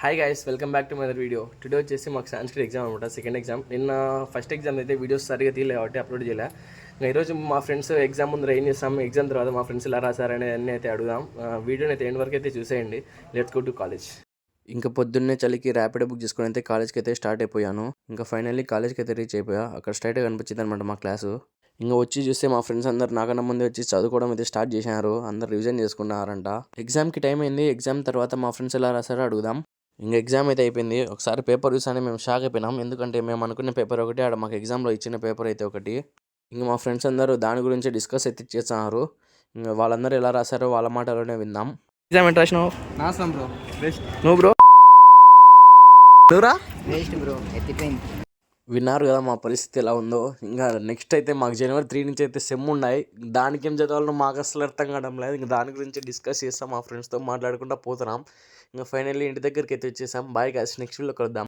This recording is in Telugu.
Hi guys, welcome back to my video. Today వచ్చేసి మాకు సాంస్క్రిట్ ఎగ్జామ్ అనమాట, సెకండ్ ఎగ్జామ్. నిన్న ఫస్ట్ ఎగ్జామ్ అయితే వీడియోస్ సరిగా తీయలే కాబట్టి అప్లోడ్ చేయలే. ఈరోజు మా ఫ్రెండ్స్ ఎగ్జామ్ ముందు ఏం చేస్తాం, ఎగ్జామ్ తర్వాత మా ఫ్రెండ్స్ ఎలా రాశారనే అన్నీ అయితే అడుగుదాం. వీడియోని అయితే ఎండ్ వరకు అయితే చూసేయండి. Let's go to college. ఇంకా పొద్దున్నే చలికి ర్యాపిడో బుక్ చేసుకుని అయితే కాలేజ్కి అయితే స్టార్ట్ అయిపోయాను. ఇంకా ఫైనల్లీ కాలేజ్కి అయితే రీచ్ అయిపోయా. అక్కడ స్ట్రైట్గా కనిపించింది అనమాట మా క్లాసు. ఇంకా వచ్చి చూస్తే మా ఫ్రెండ్స్ అందరు నాకన్నా ముందే వచ్చి చదువుకోవడం అయితే స్టార్ట్ చేశారు. అందరు రివిజన్ చేసుకున్నారంట. ఎగ్జామ్కి టైం అయింది. ఎగ్జామ్ తర్వాత మా ఫ్రెండ్స్ ఎలా రాశారో అడుగుదాం. ఇంకా ఎగ్జామ్ అయితే అయిపోయింది. ఒకసారి పేపర్ చూసానే మేము షాక్ అయిపోయినాం. ఎందుకంటే మేము అనుకున్న పేపర్ ఒకటి, ఆడ మాకు ఎగ్జామ్లో ఇచ్చిన పేపర్ అయితే ఒకటి. ఇంకా మా ఫ్రెండ్స్ అందరూ దాని గురించి డిస్కస్ అయితే చేస్తున్నారు. ఇంకా వాళ్ళందరూ ఎలా రాశారో వాళ్ళ మాటలోనే విందాం. ఎగ్జామ్ ఎంత రాసినావు? నాశనం బ్రో. నువ్వు బ్రో? నువ్వురా? వేస్ట్ బ్రో, ఎత్తిపోయింది. విన్నారు కదా మా పరిస్థితి ఎలా ఉందో. ఇంకా నెక్స్ట్ అయితే మాకు జనవరి 3 నుంచి అయితే సెమ్ ఉన్నాయి. దానికి ఏం చదవాలో మాకు అసలు అర్థం కావడం లేదు. ఇంకా దాని గురించి డిస్కస్ చేస్తాం, మా ఫ్రెండ్స్తో మాట్లాడుకుంటూ పోతున్నాం. ఇంకా ఫైనల్లీ ఇంటి దగ్గరికి అయితే వచ్చేసాం. బాయ్ గాయ్స్, నెక్స్ట్ వీడియోలో కలుద్దాం.